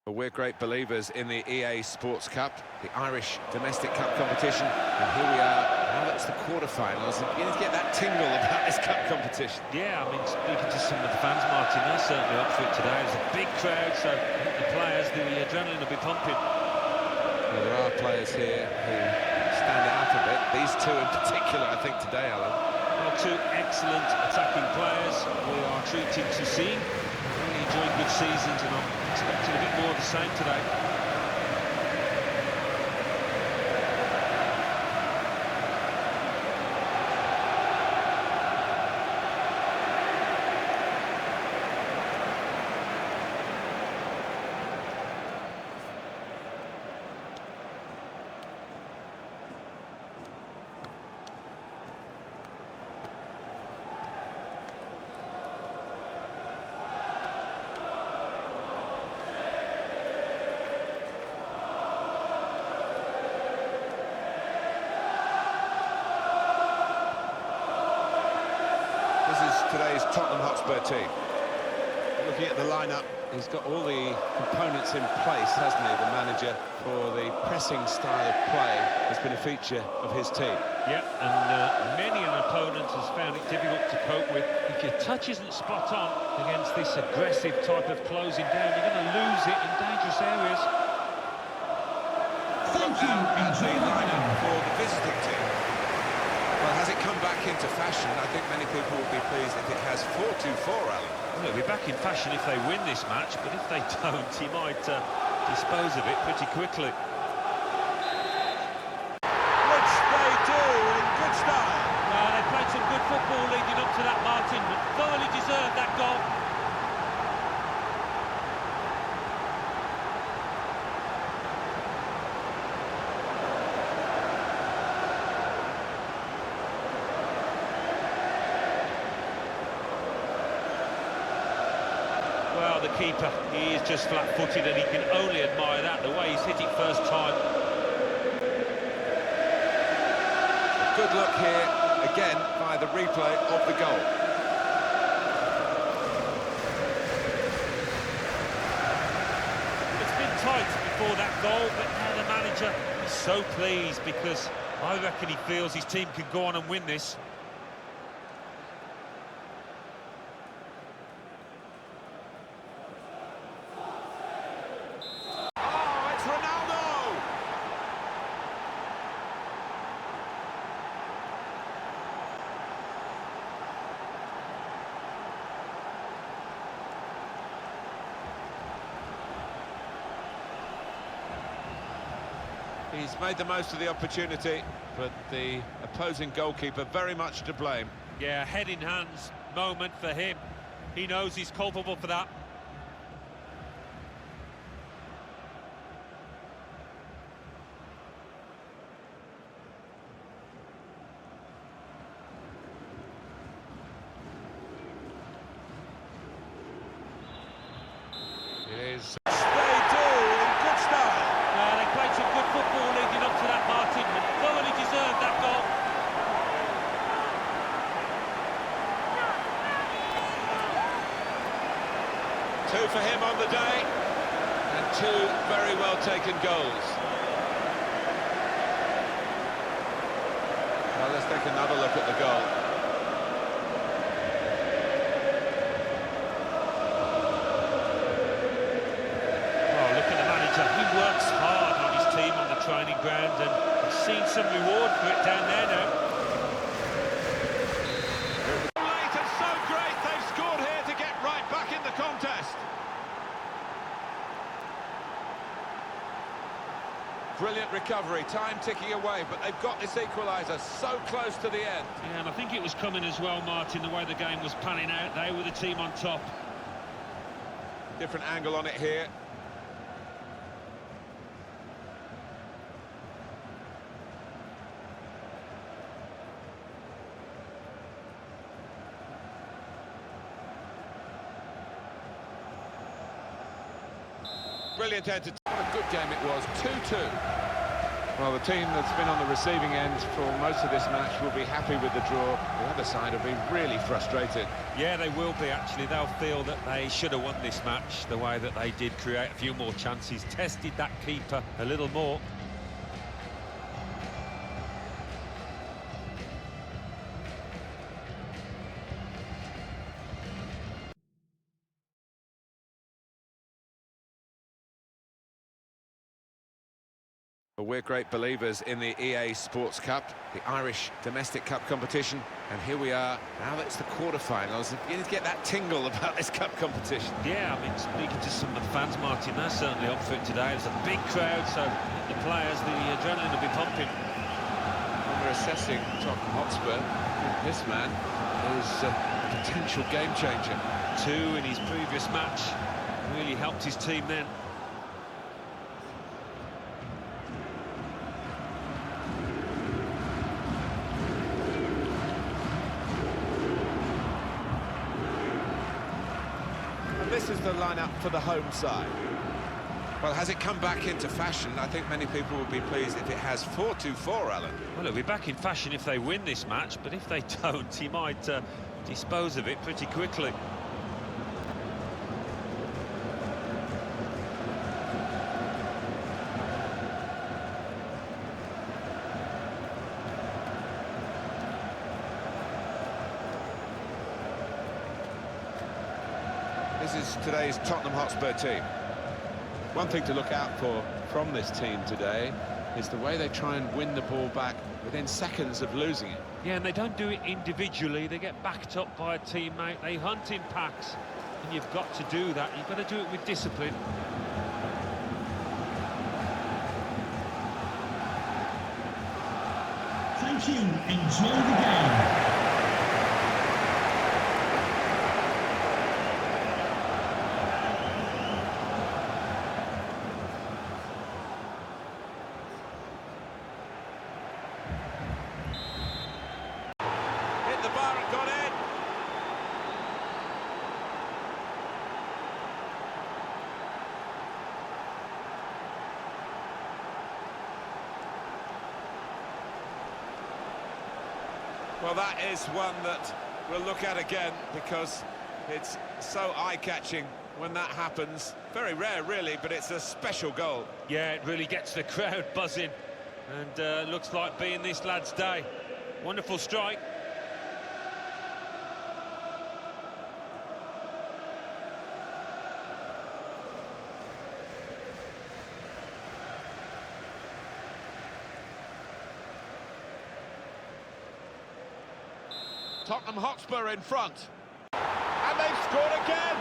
Well, we're great believers in the EA Sports Cup, the Irish domestic cup competition, and here we are. Now that's the quarter-finals, and you get that tingle about this cup competition. Yeah, I mean, speaking to some of the fans, Martin, they're certainly up for it today. It's a big crowd, so I think the players, the adrenaline will be pumping. Well, there are players here who stand out a bit. These two in particular, I think, today, Alan. Well, two excellent attacking players we are treated to see. Really enjoying good seasons, and I'm expecting a bit more of the same today. This is today's Tottenham Hotspur team. Looking at the lineup, he's got all the components in place, hasn't he, the manager, for the pressing style of play has been a feature of his team. Yeah, and many an opponent has found it difficult to cope with. If your touch isn't spot on against this aggressive type of closing down, you're going to lose it in dangerous areas. Thank you, the lineup for the visiting team. Well, has it come back into fashion? I think many people will be pleased if it has 4-2-4, Alan. Well, it'll be back in fashion if they win this match, but if they don't, he might dispose of it pretty quickly. Which they do in good style. They played some good football leading up to that, Martin, but thoroughly deserved that goal. Well, the keeper, he is just flat-footed, and he can only admire that, the way he's hit it first time. A good look here, again, by the replay of the goal. It's been tight before that goal, but now the manager is so pleased because I reckon he feels his team can go on and win this. He's made the most of the opportunity, but the opposing goalkeeper very much to blame. Yeah, head in hands moment for him. He knows he's culpable for that. It is. They do in good style. They played some good football leading up to that, Martin, and thoroughly deserved that goal. Two for him on the day, and two very well taken goals. Well, let's take another look at the goal. He works hard on his team on the training ground, and he's seen some reward for it down there now. Late and so great, they've scored here to get right back in the contest. Brilliant recovery, time ticking away, but they've got this equaliser so close to the end. Yeah, and I think it was coming as well, Martin, the way the game was panning out. They were the team on top. Different angle on it here. Brilliant entertainment. What a good game it was. 2-2. Well, the team that's been on the receiving end for most of this match will be happy with the draw. The other side will be really frustrated. Yeah, they will be, actually. They'll feel that they should have won this match the way that they did, create a few more chances, tested that keeper a little more. Well, we're great believers in the EA Sports Cup, the Irish domestic cup competition, and here we are. Now that's the quarter-finals. You need to get that tingle about this cup competition. Yeah, I mean, speaking to some of the fans, Martin, they're certainly up for it today. It's a big crowd, so the players, the adrenaline will be pumping. When we're assessing Tottenham Hotspur, this man is a potential game changer. 2 in his previous match, really helped his team then. This is the lineup for the home side. Well, has it come back into fashion? I think many people will be pleased if it has. 4-2-4, Alan. Well, it'll be back in fashion if they win this match, but if they don't, he might dispose of it pretty quickly. This is today's Tottenham Hotspur team. One thing to look out for from this team today is the way they try and win the ball back within seconds of losing it. Yeah, and they don't do it individually. They get backed up by a teammate. They hunt in packs, and you've got to do that. You've got to do it with discipline. Thank you. Enjoy the game. The bar and got in. Well, that is one that we'll look at again because it's so eye-catching when that happens. Very rare, really, but it's a special goal. Yeah, it really gets the crowd buzzing, and looks like being this lad's day. Wonderful strike. Tottenham Hotspur in front. And they've scored again!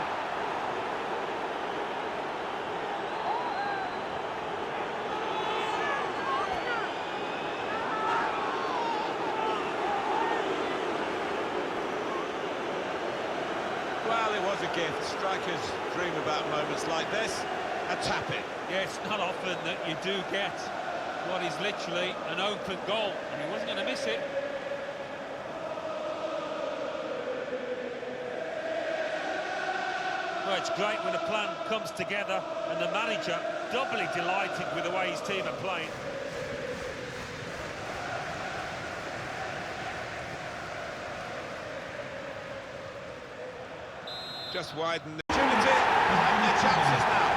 Well, it was a gift. Strikers dream about moments like this. A tap-in. Yeah, it's not often that you do get what is literally an open goal, and he wasn't going to miss it. Well, it's great when a plan comes together, and the manager doubly delighted with the way his team are playing. Just widen the opportunity, and their chances now.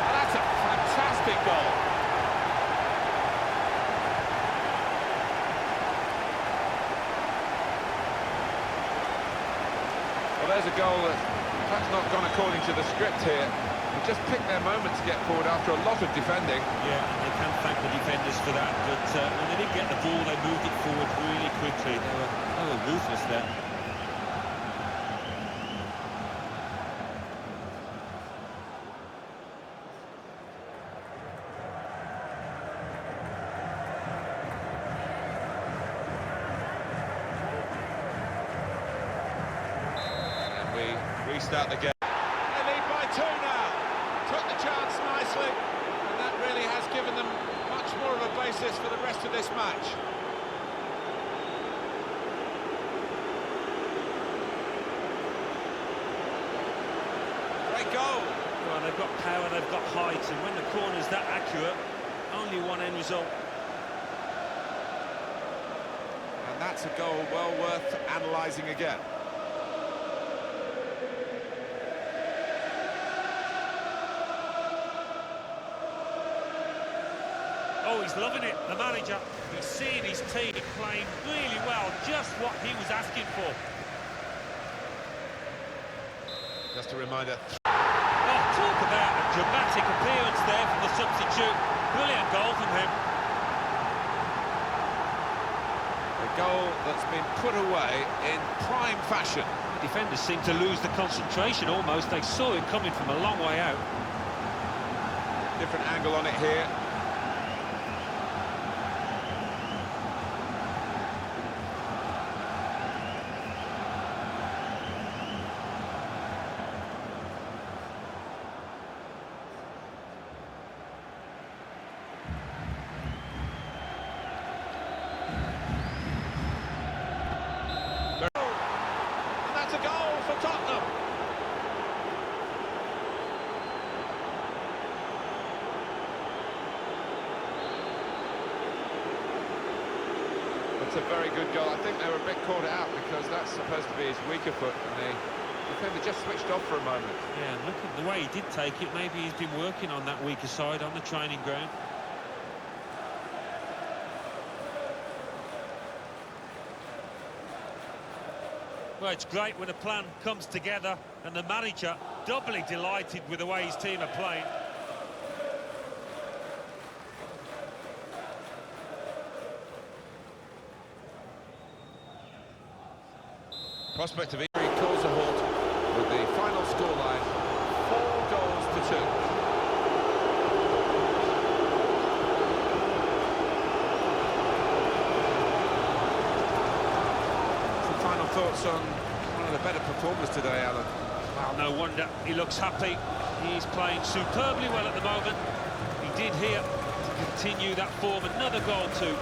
And that's a fantastic goal. Well, there's a goal that perhaps not gone according to the script here. They just picked their moment to get forward after a lot of defending. Yeah, and they can thank the defenders for that, but when they didn't get the ball, they moved it forward really quickly. They were ruthless there. Restart the game. They lead by 2 now. Took the chance nicely, and that really has given them much more of a basis for the rest of this match. Great goal. Well, they've got power, they've got height, and when the corner's that accurate, only one end result. that's a goal well worth analysing again. Oh, he's loving it, the manager. He's seeing his team playing really well, just what he was asking for. Just a reminder. Oh, talk about a dramatic appearance there from the substitute. Brilliant goal from him. A goal that's been put away in prime fashion. The defenders seem to lose the concentration almost. They saw it coming from a long way out. Different angle on it here. A goal for Tottenham. It's a very good goal. I think they were a bit caught out because that's supposed to be his weaker foot, and the defender just switched off for a moment. Yeah, look at the way he did take it. Maybe he's been working on that weaker side on the training ground. Well, it's great when a plan comes together, and the manager doubly delighted with the way his team are playing. Prospect of injury calls a halt with the final scoreline 4-2. Final thoughts on one of the better performers today, Alan? Well, no wonder he looks happy. He's playing superbly well at the moment. He did here to continue that form. Another goal too.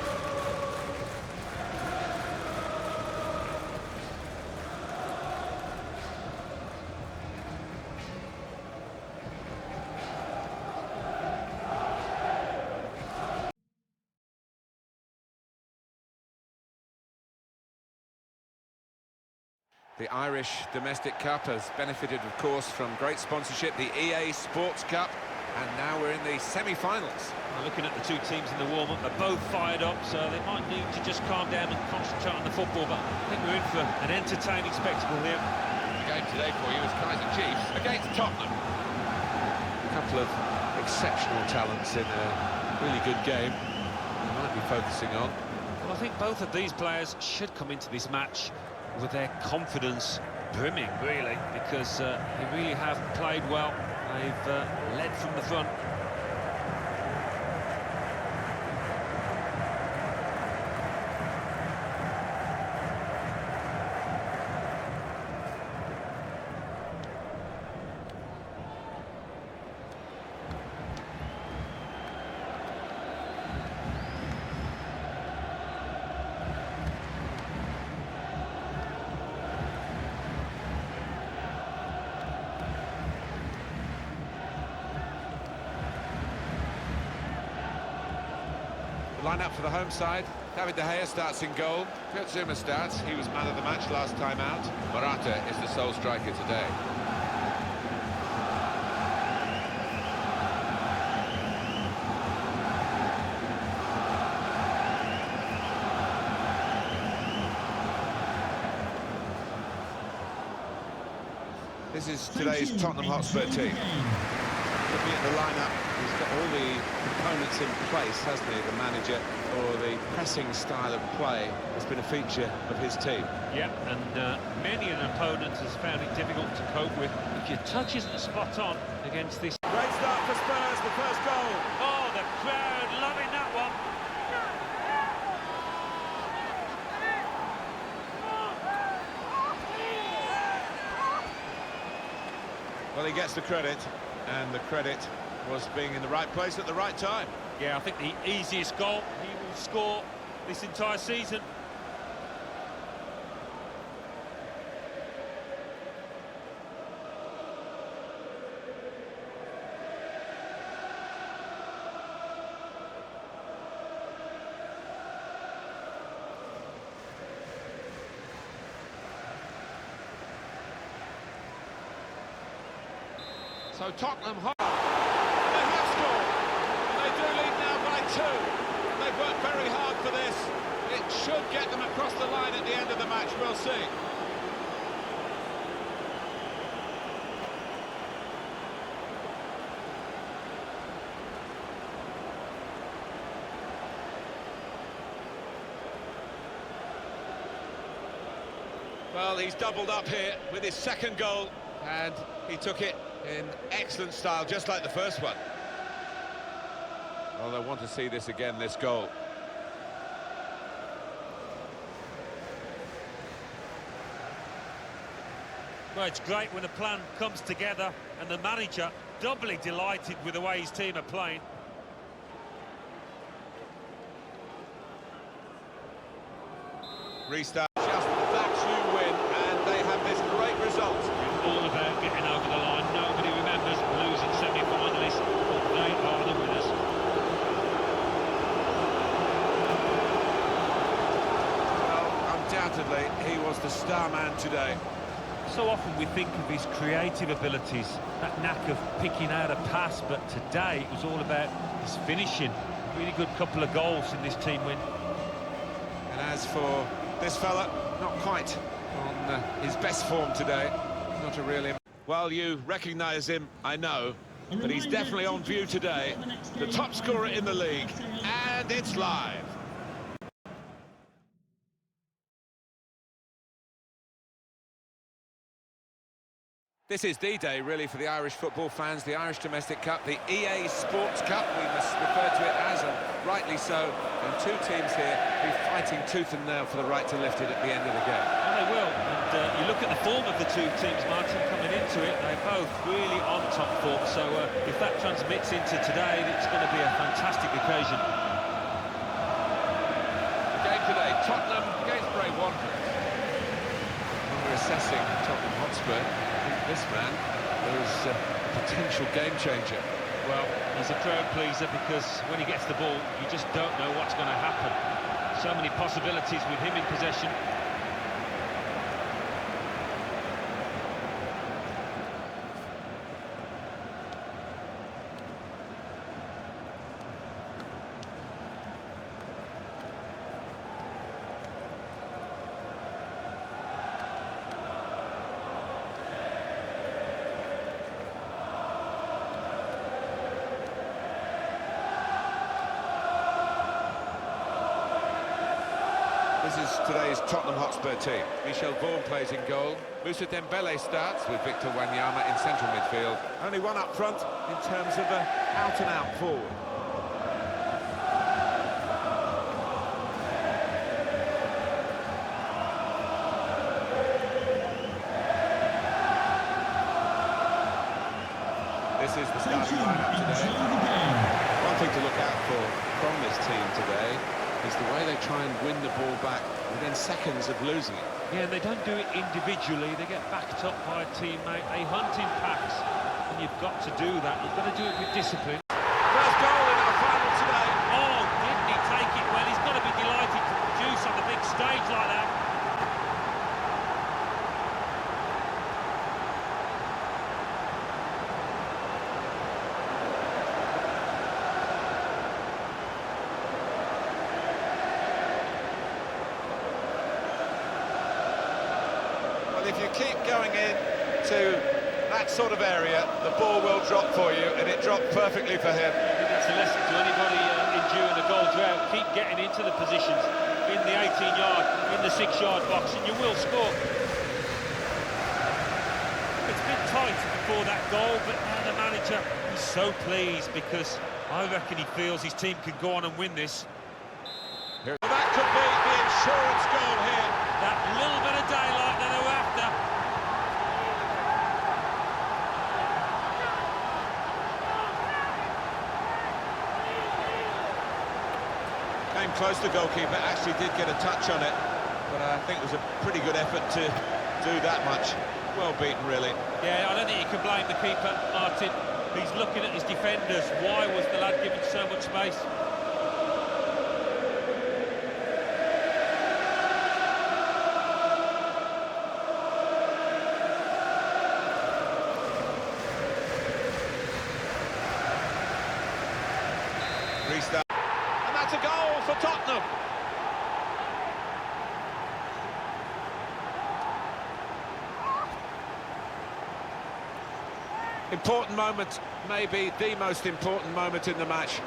The Irish Domestic Cup has benefited, of course, from great sponsorship, the EA Sports Cup, and now we're in the semi-finals. Well, looking at the two teams in the warm-up, they're both fired up, so they might need to just calm down and concentrate on the football, but I think we're in for an entertaining spectacle here. The game today for you is Kaiser Chiefs against Tottenham. A couple of exceptional talents in a really good game we might be focusing on. Well, I think both of these players should come into this match with their confidence brimming, really, because they really have played well. They've led from the front. Line up for the home side. David De Gea starts in goal. Kurt Zuma starts. He was man of the match last time out. Morata is the sole striker today. This is today's Tottenham Hotspur team. Looking at the lineup, he's got all the components in place, hasn't he, the manager, for the pressing style of play has been a feature of his team. Yeah, and many an opponent has found it difficult to cope with. If your touch isn't spot on against this... Great start for Spurs, the first goal. Oh, the crowd loving that one. Well, he gets the credit, and the credit was being in the right place at the right time. Yeah, I think the easiest goal he will score this entire season. So Tottenham they have scored, and they do lead now by 2. And they've worked very hard for this. It should get them across the line at the end of the match, we'll see. Well, he's doubled up here with his second goal, and he took it in excellent style, just like the first one. Well, I want to see this again, this goal. Well, it's great when a plan comes together, and the manager doubly delighted with the way his team are playing. Restart. Just that's you win, and they have this great result. It's all about getting over the line. Nobody remembers losing semi-finalists, but they are the winners. Well, undoubtedly, he was the star man today. So often we think of his creative abilities, that knack of picking out a pass, but today it was all about his finishing. Really good couple of goals in this team win. And as for this fella, not quite on his best form today. Not a really... Well, you recognise him, I know, but he's definitely on view today. The top scorer in the league, and it's live. This is D-Day, really, for the Irish football fans, the Irish Domestic Cup, the EA Sports Cup, we must refer to it as, and rightly so. And two teams here be fighting tooth and nail for the right to lift it at the end of the game. Well, they will, and you look at the form of the two teams, Martin, coming into it, they're both really on top form, so if that transmits into today, it's going to be a fantastic occasion. The game today, Tottenham against Bray Wanderers. When we're assessing Tottenham Hotspur, this man is a potential game changer. Well, he's a crowd pleaser because when he gets the ball, you just don't know what's going to happen. So many possibilities with him in possession. This is today's Tottenham Hotspur team. Michel Vaughan plays in goal. Moussa Dembele starts with Victor Wanyama in central midfield. Only one up front in terms of an out-and-out forward. This is the starting lineup today. One thing to look out for from this team today is the way they try and win the ball back within seconds of losing it. Yeah, and they don't do it individually, they get backed up by a teammate, they hunt in packs, and you've got to do that, you've got to do it with discipline. First goal in our final today. Oh, didn't he take it well? He's got to be delighted to produce on the big stage like that. If you keep going in to that sort of area, the ball will drop for you, and it dropped perfectly for him. I think that's a lesson to anybody enduring a goal drought. Keep getting into the positions in the 18-yard, in the 6-yard box, and you will score. It's been tight before that goal, but now the manager is so pleased because I reckon he feels his team can go on and win this. Well, that could be the insurance goal here. That little bit of daylight that they were after. Came close, the goalkeeper actually did get a touch on it, but I think it was a pretty good effort to do that much. Well beaten, really. Yeah, I don't think you can blame the keeper, Martin. He's looking at his defenders. Why was the lad given so much space? Restart. And that's a goal for Tottenham. Important moment, maybe the most important moment in the match.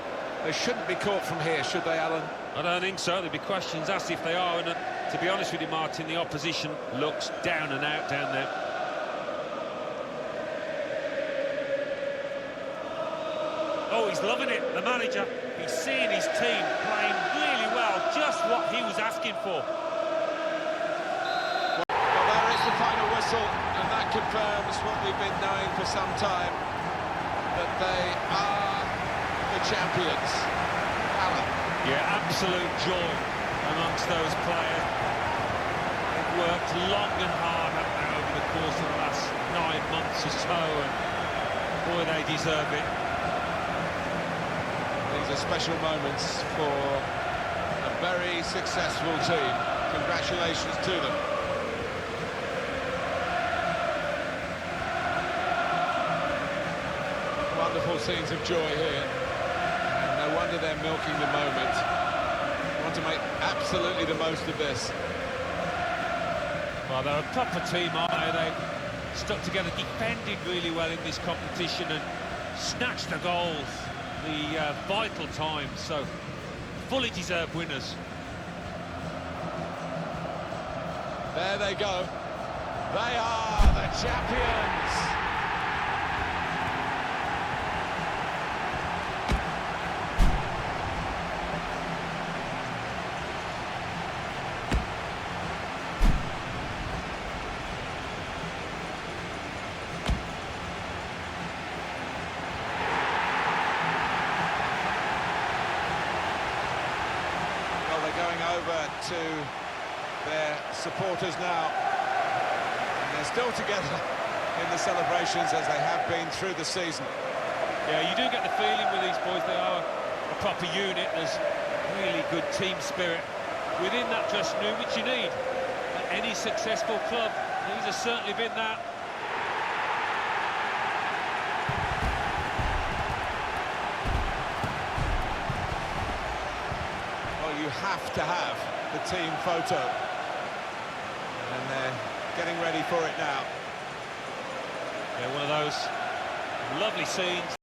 They shouldn't be caught from here, should they, Alan? I don't think so. There'll be questions asked if they are, and to be honest with you, Martin, the opposition looks down and out down there. Oh, he's loving it, the manager. He's seeing his team playing really well, just what he was asking for. Well, there is the final whistle, and that confirms what we've been knowing for some time, that they are the champions. Alan. Yeah, absolute joy amongst those players. They've worked long and hard over the course of the last 9 months or so, and boy, they deserve it. These are special moments for a very successful team. Congratulations to them. Wonderful scenes of joy here. And no wonder they're milking the moment. Want to make absolutely the most of this. Well, they're a proper team, aren't they? They've stuck together, defended really well in this competition and snatched the goals, the vital times, so fully deserved winners. There they go. They are the champions. Over to their supporters now, and they're still together in the celebrations as they have been through the season. Yeah, you do get the feeling with these boys, they are a proper unit. There's really good team spirit within that dressing room, which you need at any successful club. These have certainly been that. You have to have the team photo, and they're getting ready for it now. Yeah, one of those lovely scenes.